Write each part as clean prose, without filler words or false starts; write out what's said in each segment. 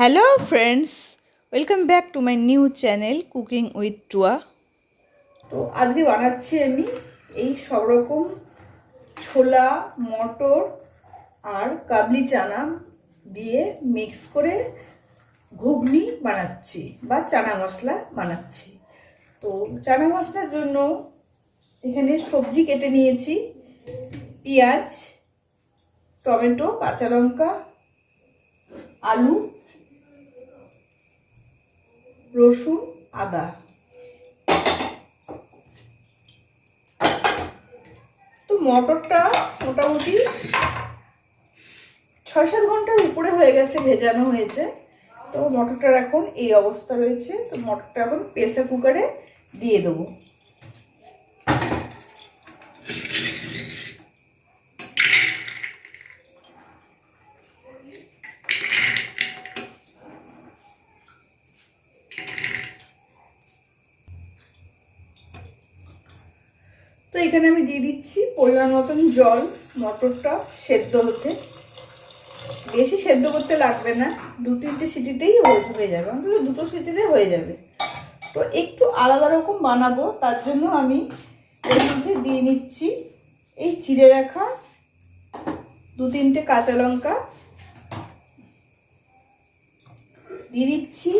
Hello friends, welcome back to my new channel cooking with Tua. তো আজকে বানাচ্ছি আমি এই সব রকম ছোলা, মটর আর কাবলি চানা দিয়ে মিক্স করে ঘুগনি বানাচ্ছি বা চানা মশলা বানাচ্ছি। তো চানা মশলার জন্য এখানে সবজি কেটে নিয়েছি, পেঁয়াজ, টমেটো, কাঁচা লঙ্কা, আলু, রসুন, আদা। তো মটরটা মোটামুটি 6-7 ঘন্টার উপরে হয়ে গেছে, ভেজানো হয়েছে। তো মটরটার এখন এই অবস্থা রয়েছে। তো মটরটা এখন প্রেসার কুকারে দিয়ে দেবো। তো এখানে আমি দিয়ে দিচ্ছি পরিমাণ মতন জল, মটরটা সেদ্ধ হতে। বেশি সেদ্ধ করতে লাগবে না, 2-3টে সিটিতেই হয়ে যাবে, অন্তত 2টো সিটিতে হয়ে যাবে। তো একটু আলাদা রকম বানাবো, তার জন্য আমি এর মধ্যে দিয়ে নিচ্ছি এই চিড়ে রাখা 2-3টে কাঁচা লঙ্কা, দিয়ে দিচ্ছি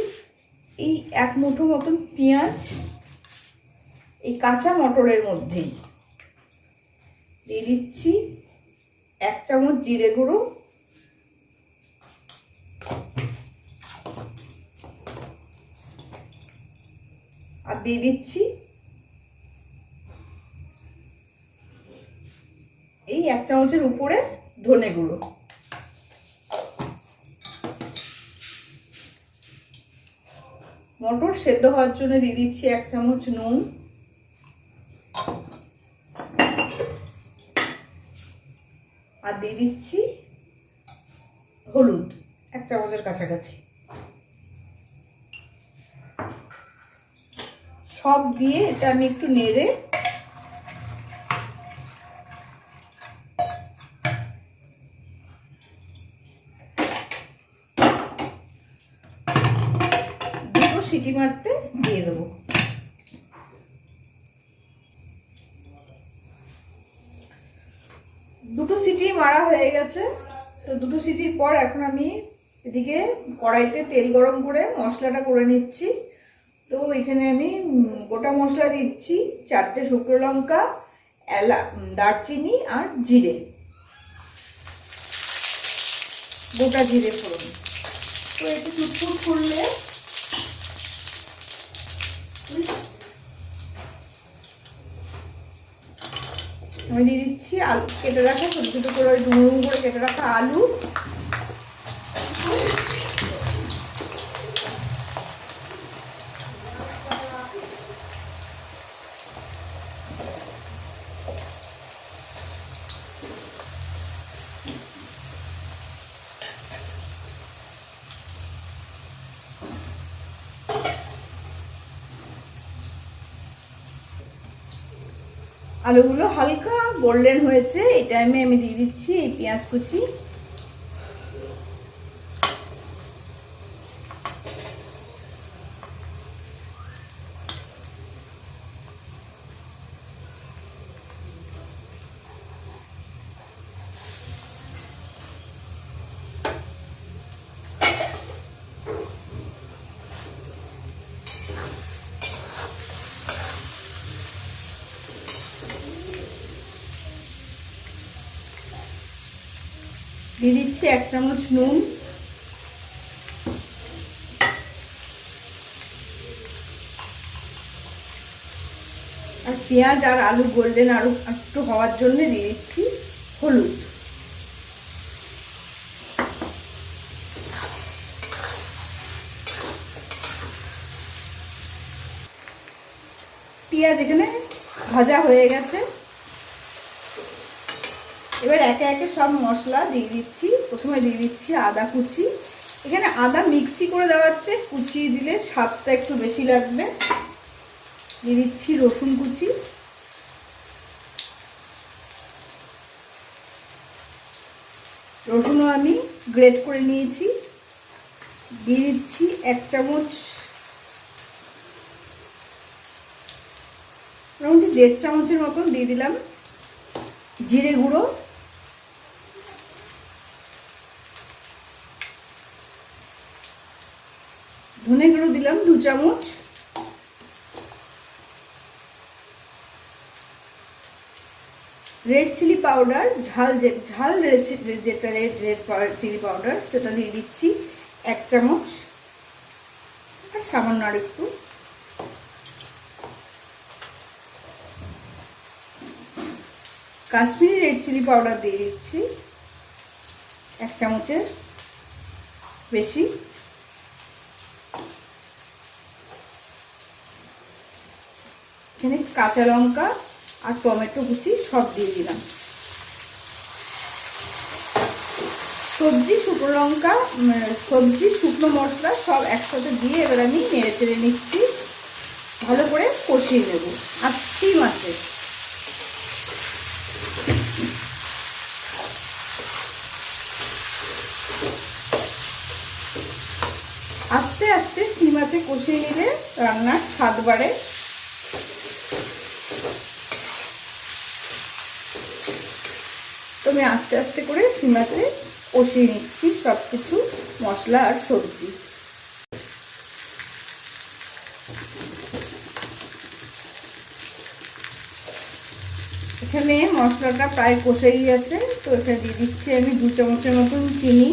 এই 1 মুঠো মতন পেঁয়াজ এই কাঁচা মটরের মধ্যেই, দিয়ে দিচ্ছি 1 চামচ জিরে গুঁড়ো, আর দিয়ে দিচ্ছি এই 1 চামচের উপরে ধনে গুঁড়ো। মটর সেদ্ধ হওয়ার জন্য দিয়ে দিচ্ছি 1 চামচ নুন, আর দিয়ে দিচ্ছি হলুদ 1 চামচের কাছাকাছি। সব দিয়ে এটা আমি একটু নেড়ে দুটো সিটি মারতে দিয়ে দেবো। দুটো সিটি মারা হয়ে গেছে। তো দুটো সিটির পর এখন আমি এদিকে কড়াইতে তেল গরম করে মশলাটা করে নিচ্ছি। তো এখানে আমি গোটা মশলা দিচ্ছি 4টে শুকনো লঙ্কা, দারচিনি আর জিরে, গোটা জিরে ফোড়ন। তো একটু চুটপুট ফুললে আমি দিয়ে দিচ্ছি আলু কেটে রাখা, ছোটো ছোটো করে ডুমো করে কেটে রাখা আলু, আলুগুলো হালকা গোল্ডেন হয়েছে, এই টাইমে আমি দিয়ে দিচ্ছি এই পেঁয়াজ কুচি, দিয়ে দিচ্ছি 1 চামচ নুন, আর পেঁয়াজ আর আলু গোল্ডেন আরো একটু হওয়ার জন্য দিয়ে দিচ্ছি হলুদ। পেঁয়াজ এখানে ভাজা হয়ে গেছে। এবার একে একে সব মশলা দিয়ে দিচ্ছি। প্রথমে দিয়ে দিচ্ছি আদা কুচি, এখানে আদা মিক্সি করে দেওয়া হচ্ছে, কুচি দিলে স্বাদটা একটু বেশি লাগবে। দিয়ে দিচ্ছি রসুন কুচি, রসুনও আমি গ্রেট করে নিয়েছি। দিয়ে দিচ্ছি 1 চামচ, মোটামুটি 1.5 চামচের মতন দিয়ে দিলাম জিরে গুঁড়ো, ধনে গুঁড়ো দিলাম 2 চামচ, রেড চিলি পাউডার, ঝাল যেটা রেড চিলি পাউডার সেটা দিয়ে দিচ্ছি 1 চামচ, আর সামান্য আর একটু, কাশ্মীরি রেড চিলি পাউডার দিয়ে দিচ্ছি 1 চামচের বেশি, এখানে কাঁচা লঙ্কা আর টমেটো কুচি সব দিয়ে দিলাম, সবজি, শুকনো লঙ্কা, সবজি, শুকনো মশলা সব একসাথে দিয়ে এবার আমি নেড়ে চেড়ে নিচ্ছি, ভালো করে কষিয়ে নেব আস্তে আস্তে। আস্তে আস্তে সিম আঁচে কষিয়ে নিলে রান্নার স্বাদ বাড়ে। তো আমি আস্তে আস্তে করে সিম আঁচে কষিয়ে নিচ্ছি সব কিছু মশলা আর সবজি। এখানে মশলাটা প্রায় কষেই গেছে, তো এখানে দিয়ে দিচ্ছি আমি 2 চামচের মতন চিনি,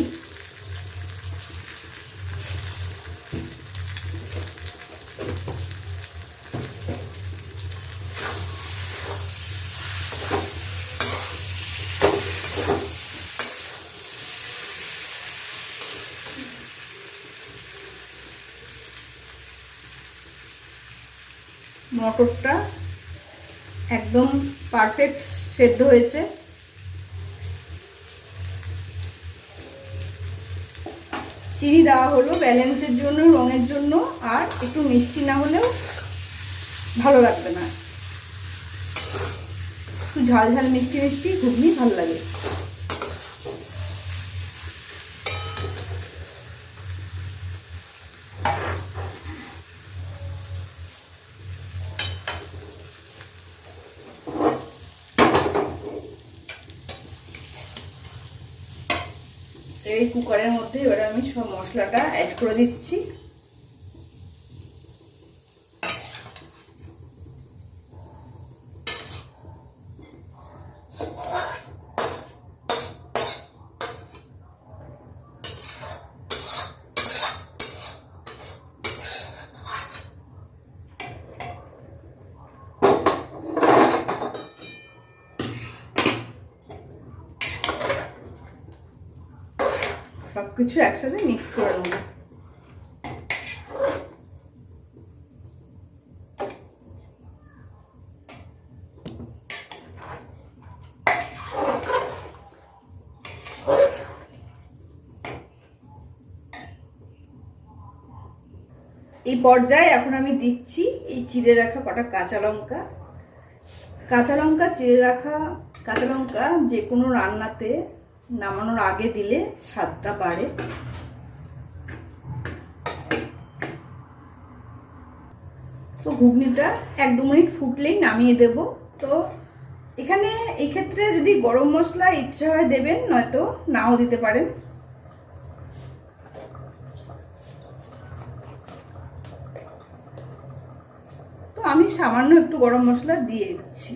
মটরটা একদম পারফেক্ট সেদ্ধ হয়েছে, চিনি দেওয়া হলো ব্যালেন্সের জন্য, রঙের জন্য, আর একটু মিষ্টি না হলেও ভালো লাগবে না, একটু ঝাল ঝাল মিষ্টি মিষ্টি ঘুগনি ভালো লাগে। এই কুকারের মধ্যে এবার আমি সব মশলাটা অ্যাড করে দিচ্ছি, সবকিছু একসাথে মিক্স করে নেব। এই পর্যায়ে এখন আমি দিচ্ছি এই চিড়ে রাখা কটা কাঁচা লঙ্কা। কাঁচা লঙ্কা চিড়ে রাখা কাঁচা লঙ্কা যে কোনো রান্নাতে নামানোর আগে দিলে স্বাদটা বাড়ে। তো ঘুগনিটা 1-2 মিনিট ফুটলেই নামিয়ে দেব। তো এখানে এই ক্ষেত্রে যদি গরম মশলা ইচ্ছা হয় দেবেন, নয়তো নাও দিতে পারেন। তো আমি সামান্য একটু গরম মশলা দিয়ে দিচ্ছি,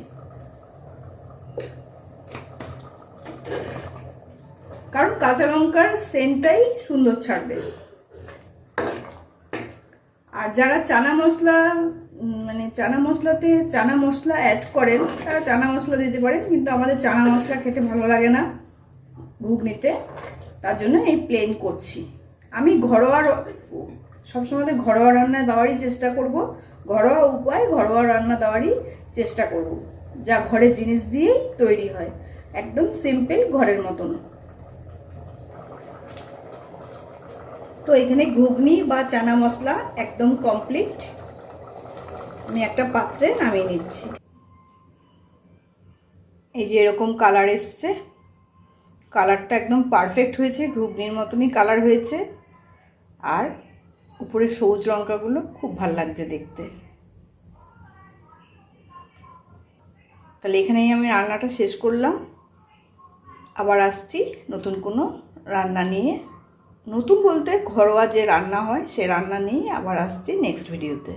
কারণ কাঁচা লঙ্কার সেন্টটাই সুন্দর ছাড়বে। আর যারা চানা মশলা চানা মশলাতে চানা মশলা অ্যাড করেন তারা চানা মশলা দিতে পারেন, কিন্তু আমাদের চানা মশলা খেতে ভালো লাগে না ঘুগনিতে, তার জন্য এই প্লেন করছি। আমি সবসময় ঘরোয়া রান্না দেওয়ারই চেষ্টা করব, ঘরোয়া উপায় ঘরোয়া রান্না দেওয়ারই চেষ্টা করব, যা ঘরের জিনিস দিয়েই তৈরি হয়, একদম সিম্পল ঘরের মতন। তো এখানে ঘুগনি বা চানা মশলা একদম কমপ্লিট, আমি একটা পাত্রে নামিয়ে নিচ্ছি। এই যে এরকম কালার এসছে, কালারটা একদম পারফেক্ট হয়েছে, ঘুগনির মতনই কালার হয়েছে। আর উপরে সবুজ লঙ্কাগুলো খুব ভালো লাগছে দেখতে। তাহলে এখানেই আমি রান্নাটা শেষ করলাম। আবার আসছি নতুন কোনো রান্না নিয়ে, নতুন বলতে ঘরোয়া যে রান্না হয় সে রান্না নিয়ে আবার আসছি নেক্সট ভিডিওতে।